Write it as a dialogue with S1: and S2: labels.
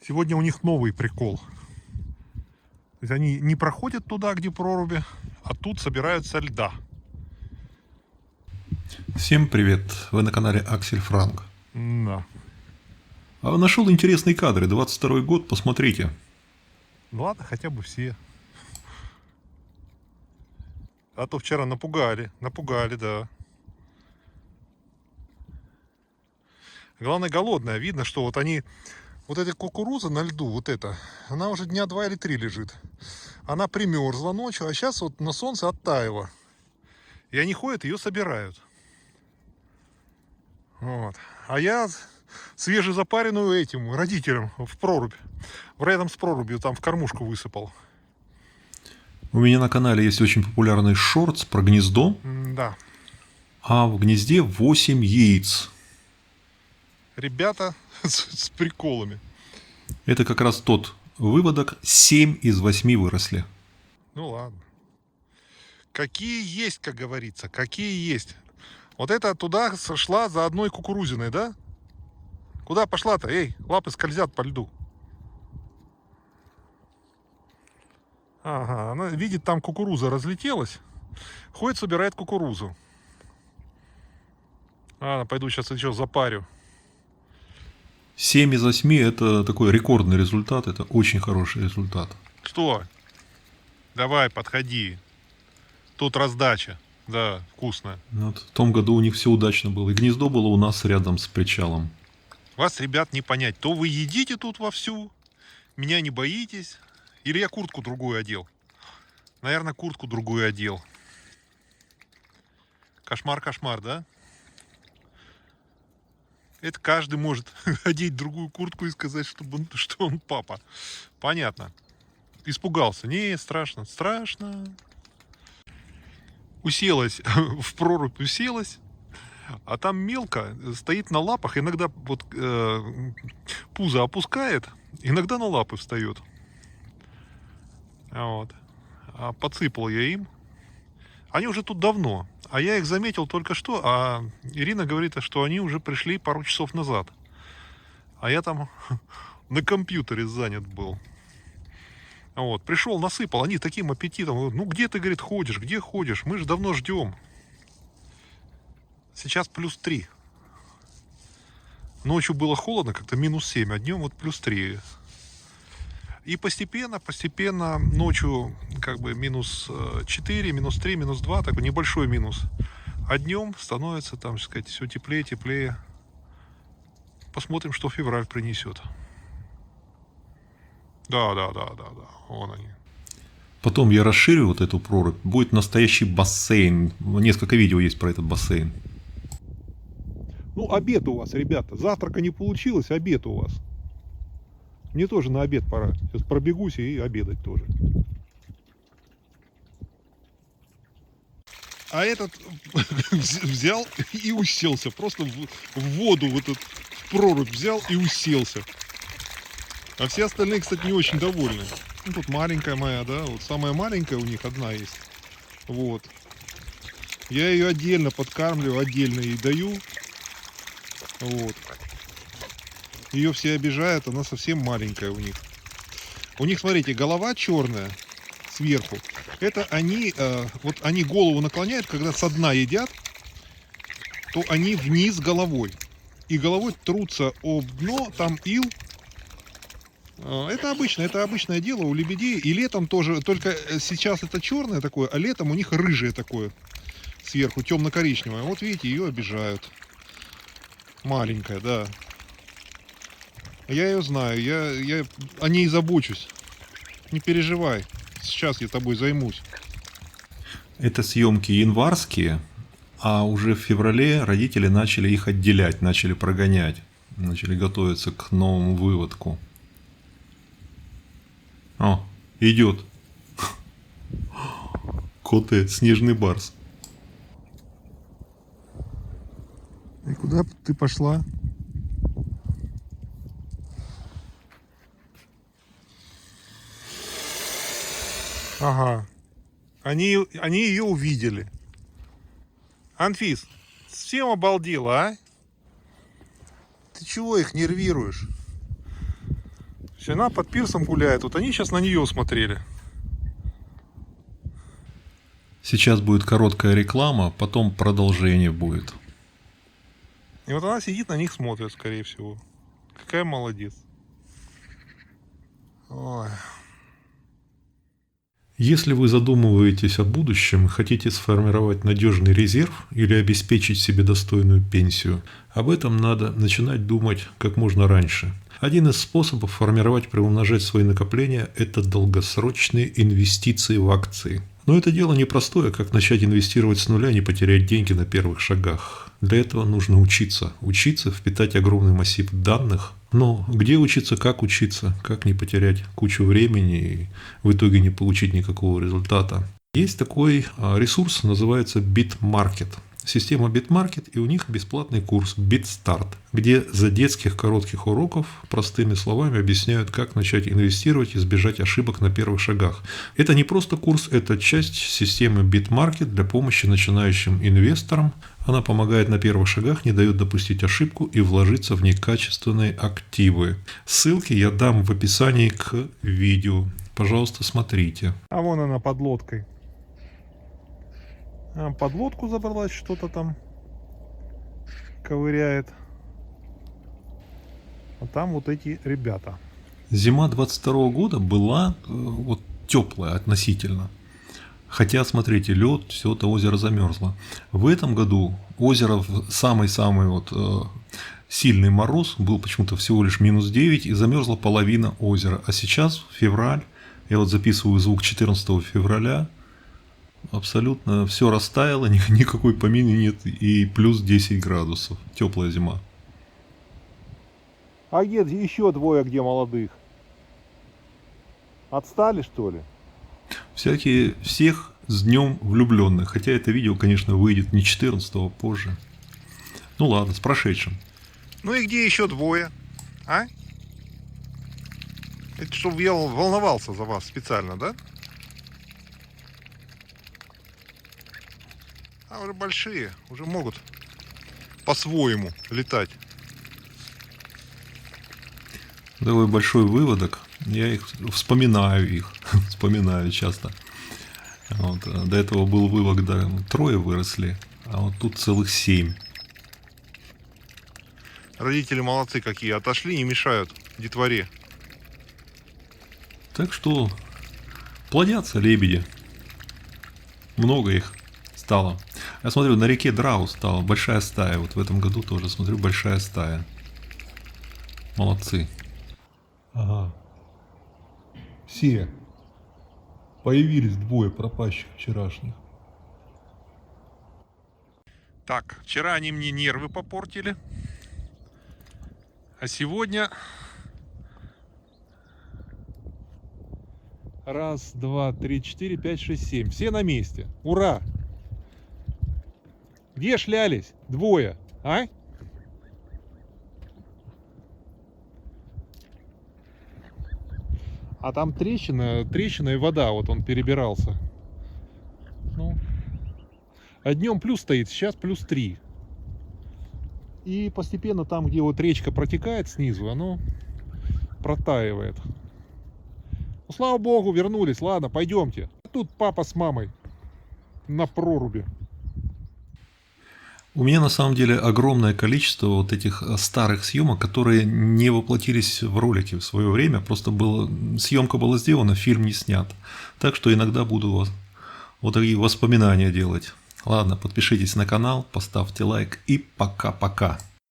S1: Сегодня у них новый прикол. То есть они не проходят туда, где проруби, а тут собираются льда.
S2: Всем привет! Вы на канале Аксель Франк.
S1: Да.
S2: Нашел интересные кадры. 22 год, посмотрите.
S1: Ну ладно, хотя бы все. А то вчера напугали, да. Главное, голодная. Видно, что вот они... Вот эта кукуруза на льду, вот эта, она уже дня 2 или 3 лежит. Она примерзла ночью, а сейчас вот на солнце оттаяла. И они ходят, ее собирают. Вот. А я свежезапаренную этим родителям в прорубь. Рядом с прорубью там в кормушку высыпал.
S2: У меня на канале есть очень популярный шортс про гнездо,
S1: Да.
S2: а в гнезде 8 яиц.
S1: Ребята с приколами.
S2: Это как раз тот выводок, 7 из 8 выросли.
S1: Ну ладно. Какие есть, как говорится, какие есть. Вот это туда сошла за одной кукурузиной, да? Куда пошла-то? Эй, лапы скользят по льду. Ага, она видит, там кукуруза разлетелась. Ходит, собирает кукурузу. Ладно, пойду сейчас еще запарю.
S2: 7 из 8 это такой рекордный результат, это очень хороший результат.
S1: Что? Давай, подходи. Тут раздача. Да, вкусно.
S2: Вот в том году у них все удачно было. И гнездо было у нас рядом с причалом.
S1: Вас, ребят, не понять. То вы едите тут вовсю, меня не боитесь, или я куртку другую одел. Наверное, куртку другую одел. Кошмар, кошмар, да? Это каждый может одеть другую куртку и сказать, что он папа. Понятно. Испугался. Не, страшно, страшно. Уселась, в прорубь уселась, а там мелко, стоит на лапах, иногда вот пузо опускает, иногда на лапы встает. Вот. А подсыпал я им. Они уже тут давно, а я их заметил только что, а Ирина говорит, что они уже пришли пару часов назад. А я там на компьютере занят был. Вот, пришел, насыпал, они таким аппетитом, ну где ты, говорит, ходишь, где ходишь, мы же давно ждем. Сейчас +3. Ночью было холодно, как-то -7, а днем вот +3. И постепенно ночью как бы -4, -3, -2, такой небольшой минус. А днем становится там, так сказать, все теплее, теплее. Посмотрим, что февраль принесет. Да, вон они.
S2: Потом я расширю вот эту прорубь, будет настоящий бассейн. Несколько видео есть про этот бассейн.
S1: Ну, обед у вас, ребята. Завтрака не получилось, обед у вас. Мне тоже на обед пора. Сейчас пробегусь и обедать тоже. А этот взял и уселся. Просто в воду, вот этот прорубь взял и уселся. А все остальные, кстати, не очень довольны. Ну, тут маленькая моя, да, вот самая маленькая у них одна есть. Вот. Я ее отдельно подкармливаю, отдельно ей даю. Вот. Ее все обижают, она совсем маленькая у них. У них, смотрите, голова черная сверху. Это они, вот они голову наклоняют, когда со дна едят, то они вниз головой. И головой трутся об дно, там ил. Это обычное дело у лебедей. И летом тоже, только сейчас это черное такое, а летом у них рыжее такое. Сверху, темно-коричневое. Вот видите, ее обижают. Маленькая, да. Я ее знаю, я о ней забочусь. Не переживай, сейчас я тобой займусь.
S2: Это съемки январские, а уже в феврале родители начали их отделять, начали прогонять, начали готовиться к новому выводку. О, идет. Коте, снежный барс.
S1: И куда ты пошла? Ага. Они ее увидели. Анфис, совсем обалдела, а? Ты чего их нервируешь? есть она под пирсом гуляет. Вот они сейчас на нее смотрели.
S2: Сейчас будет короткая реклама, потом продолжение будет.
S1: И вот она сидит, на них смотрит, скорее всего. Какая молодец. Ой.
S2: Если вы задумываетесь о будущем и хотите сформировать надежный резерв или обеспечить себе достойную пенсию, об этом надо начинать думать как можно раньше. Один из способов формировать и приумножать свои накопления – это долгосрочные инвестиции в акции. Но это дело непростое, как начать инвестировать с нуля и не потерять деньги на первых шагах. Для этого нужно учиться. Учиться, впитать огромный массив данных. Но где учиться, как не потерять кучу времени и в итоге не получить никакого результата. Есть такой ресурс, называется BitMarket. Система BitMarket, и у них бесплатный курс BitStart, где за детских коротких уроков простыми словами объясняют, как начать инвестировать и избежать ошибок на первых шагах. Это не просто курс, это часть системы BitMarket для помощи начинающим инвесторам. Она помогает на первых шагах, не дает допустить ошибку и вложиться в некачественные активы. Ссылки я дам в описании к видео. Пожалуйста, смотрите.
S1: А вон она под лодкой. Под лодку забралась, что-то там ковыряет. А там вот эти ребята.
S2: Зима 22 года была вот теплая относительно. Хотя, смотрите, лед, все это озеро замерзло. В этом году озеро в самый-самый сильный мороз был почему-то всего лишь -9 и замерзла половина озера. А сейчас февраль, я вот записываю звук 14 февраля, абсолютно все растаяло, никакой помины нет и плюс 10 градусов. Теплая зима.
S1: А где еще двое, где молодых? Отстали, что ли?
S2: Всех с днем влюбленных. Хотя это видео, конечно, выйдет не 14-го, позже. Ну ладно, с прошедшим.
S1: Ну и где еще двое? А? Это чтобы я волновался за вас специально, да? А уже большие, уже могут по-своему летать.
S2: Такой большой выводок. Я вспоминаю вспоминаю часто. Вот. До этого был вывод, да, 3 выросли, а вот тут целых 7.
S1: Родители молодцы какие, отошли, не мешают детворе.
S2: Так что плодятся лебеди. Много их стало. Я смотрю, на реке Драу стала большая стая. Вот в этом году тоже смотрю, большая стая. Молодцы. Ага. Все. Появились двое пропащих вчерашних.
S1: Так, вчера они мне нервы попортили. А сегодня... 1, 2, 3, 4, 5, 6, 7. Все на месте. Ура! Где шлялись? Двое, а? А там трещина и вода, вот он перебирался. Ну, а днем плюс стоит, сейчас +3. И постепенно там, где вот речка протекает снизу, оно протаивает. Ну, слава богу, вернулись. Ладно, пойдемте. Тут папа с мамой на проруби.
S2: У меня на самом деле огромное количество вот этих старых съемок, которые не воплотились в ролики в свое время. Просто съемка была сделана, фильм не снят. Так что иногда буду вот такие воспоминания делать. Ладно, подпишитесь на канал, поставьте лайк и пока-пока.